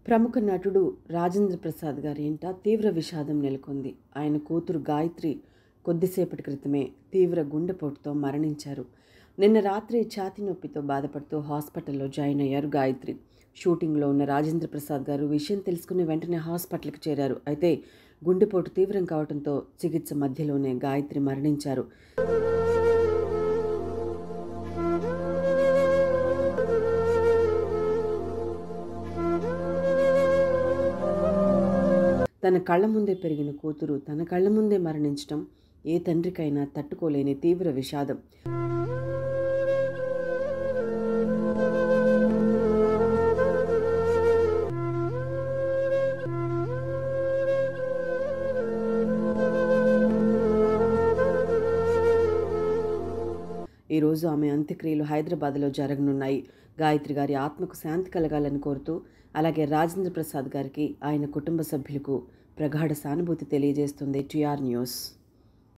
ప్రముఖ నటుడు రాజేంద్ర ప్రసాద్ గారి ఇంట తీవ్ర విషాదం నెలకొంది. ఆయన కూతురు గాయత్రి కొద్దిసేపటి క్రితమే తీవ్ర గుండెపోటుతో మరణించారు. నిన్న రాత్రి ఛాతీ నొప్పితో బాధపడుతూ హాస్పిటల్లో జాయిన్ అయ్యారు గాయత్రి. షూటింగ్లో ఉన్న రాజేంద్ర ప్రసాద్ గారు విషయం తెలుసుకుని వెంటనే హాస్పిటల్కి చేరారు. అయితే గుండెపోటు తీవ్రం కావడంతో చికిత్స మధ్యలోనే గాయత్రి మరణించారు. తన కళ్ళ ముందే పెరిగిన కూతురు తన కళ్ళ ముందే మరణించడం ఏ తండ్రికైనా తట్టుకోలేని తీవ్ర విషాదం. ఈరోజు ఆమె అంత్యక్రియలు హైదరాబాద్లో జరగనున్నాయి. గాయత్రి గారి ఆత్మకు శాంతి కలగాలని కోరుతూ, అలాగే రాజేంద్ర ప్రసాద్ గారికి, ఆయన కుటుంబ సభ్యులకు ప్రగాఢ సానుభూతి తెలియజేస్తుంది టీఆర్ న్యూస్.